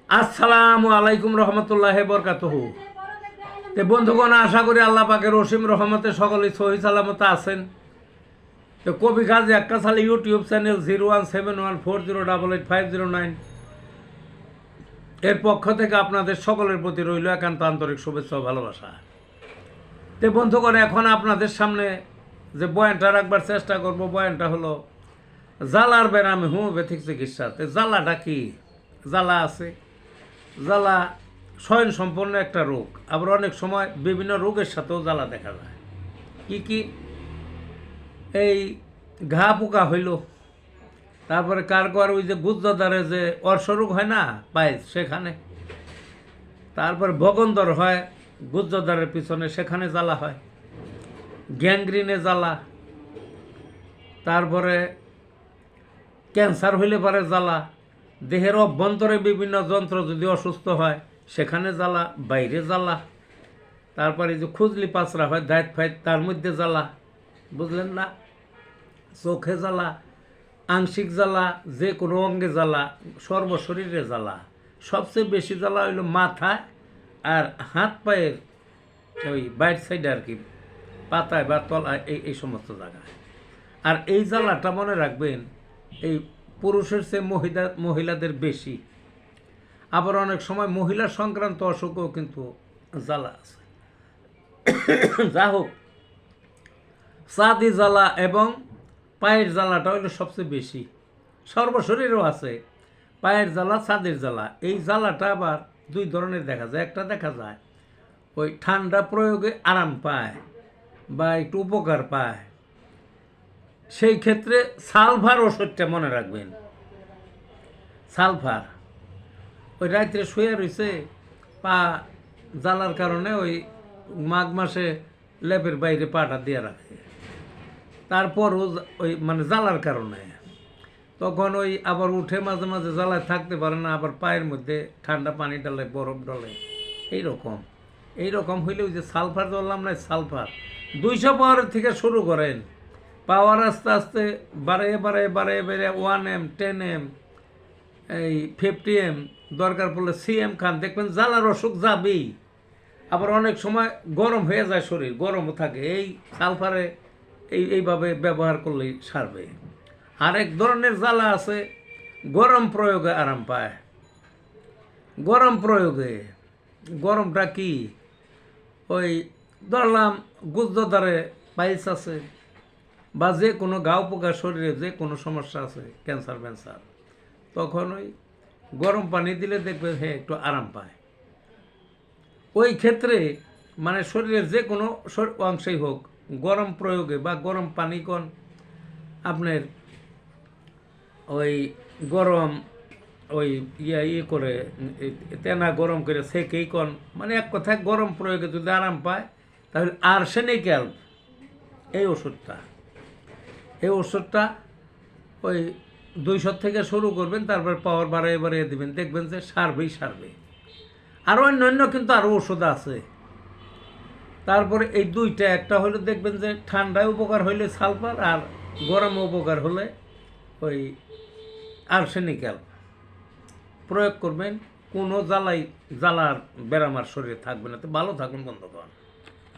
আসসালামু আলাইকুম রহমতুল্লাহ বরকাতুহু। তে বন্ধুগণ, আশা করি আল্লাহ পাকের অসীম রহমতে সকলেই সহি সালামতে আছেন। তো কবি কাজী একটা সালে ইউটিউব চ্যানেল 017140885009 এর পক্ষ থেকে আপনাদের সকলের প্রতি রইল একান্ত আন্তরিক শুভেচ্ছা ও ভালোবাসা। তে বন্ধুগণ, এখন আপনাদের সামনে যে বয়ানটা রাখবার চেষ্টা করব, বয়ানটা হলো জ্বালার ব্যারামে হোমিওপ্যাথিক চিকিৎসা। তো জ্বালাটা কি? জ্বালা আছে, জ্বালা স্বয়ং সম্পন্ন একটা রোগ। আবার অনেক সময় বিভিন্ন রোগের সাথেও জ্বালা দেখা যায়। কি কি? এই ঘা পোকা হইল, তারপরে কার ওই যে গুজ্জদারে যে অর্শরোগ হয় না পায়ে, সেখানে, তারপরে ভগন্দর হয় গুজ্জদারের পিছনে, সেখানে জ্বালা হয়, গ্যাংগ্রিনে জ্বালা, তারপরে ক্যান্সার হইলে পারে জ্বালা, দেহের অভ্যন্তরে বিভিন্ন যন্ত্র যদি অসুস্থ হয় সেখানে জ্বালা, বাইরে জ্বালা, তারপরে যে খুজলি পাচরা হয় দাঁত ফাইত, তার মধ্যে জ্বালা, বুঝলেন না? চোখে জ্বালা, আংশিক জ্বালা, যে কোনো অঙ্গে জ্বালা, সর্বশরীরে জ্বালা। সবচেয়ে বেশি জ্বালা হইল মাথায় আর হাত পায়ের ওই বাইট সাইডে আর কি, পাতায় বা তলায়, এই সমস্ত জায়গায়। আর এই জ্বালাটা মনে রাখবেন, এই পুরুষের চেয়ে মহিলাদের বেশি। আবার অনেক সময় মহিলা সংক্রান্ত অসুখও কিন্তু জ্বালা আছে। যা হোক, চাঁদি জ্বালা এবং পায়ের জ্বালাটা হইলো সবচেয়ে বেশি। সর্বশরীরও আছে পায়ের জ্বালা, চাঁদের জ্বালা। এই জ্বালাটা আবার দুই ধরনের দেখা যায়। একটা দেখা যায় ওই ঠান্ডা প্রয়োগে আরাম পায় বা একটু উপকার পায়, সেই ক্ষেত্রে সালভার ওষুধটা মনে রাখবেন। সালফার ওই রাত্রে শুয়ে রয়েছে, পা জ্বালার কারণে ওই মাঘ মাসে লেপের বাইরে পাটা দিয়ে রাখে, তারপরও ওই মানে জ্বালার কারণে তখন ওই আবার উঠে মাঝে মাঝে জ্বালায় থাকতে পারে না, আবার পায়ের মধ্যে ঠান্ডা পানি ডালে, বরফ ডলে, এইরকম হইলে ওই যে সালফার বললাম না, সালফার 200 পাওয়ারের থেকে শুরু করেন, পাওয়ার আস্তে আস্তে বাড়ে 1M, 10M, এই 50M, দরকার পড়লে CM খান, দেখবেন জ্বালার অসুখ যাবেই। আবার অনেক সময় গরম হয়ে যায় শরীর, গরমও থাকে, এই সালফারে এইভাবে ব্যবহার করলেই সারবে। আরেক ধরনের জ্বালা আছে, গরম প্রয়োগে আরাম পায়। গরম প্রয়োগে, গরমটা কি? ওই ধরলাম গুজ্জদারে পাইলস আছে, বা যে কোনো গাও পোকা, শরীরে যে কোনো সমস্যা আছে, ক্যান্সার ফ্যান্সার, তখন ওই গরম পানি দিলে দেখবে একটু আরাম পায়। ওই ক্ষেত্রে মানে শরীরের যে কোনো অংশেই হোক, গরম প্রয়োগে বা গরম পানি কন, আপনার ওই গরম ওই করে তেনা গরম করে সেকেই কন, মানে এক কথায় গরম প্রয়োগে যদি আরাম পায়, তাহলে আর্সেনিক অ্যালব এই ওষুধটা ওই 200 থেকে শুরু করবেন, তারপর পাওয়ার বাড়িয়ে দেবেন, দেখবেন যে সারবে। আরও অন্যান্য কিন্তু আরও ওষুধ আছে। তারপরে এই দুইটা, একটা হলে দেখবেন যে ঠান্ডায় উপকার হইলে সালফার, আর গরমে উপকার হলে ওই আর্সেনিক্যাল প্রয়োগ করবেন। কোনো জ্বালার ব্যারাম আর শরীরে থাকবে না। তো ভালো থাকুন বন্ধুগণ।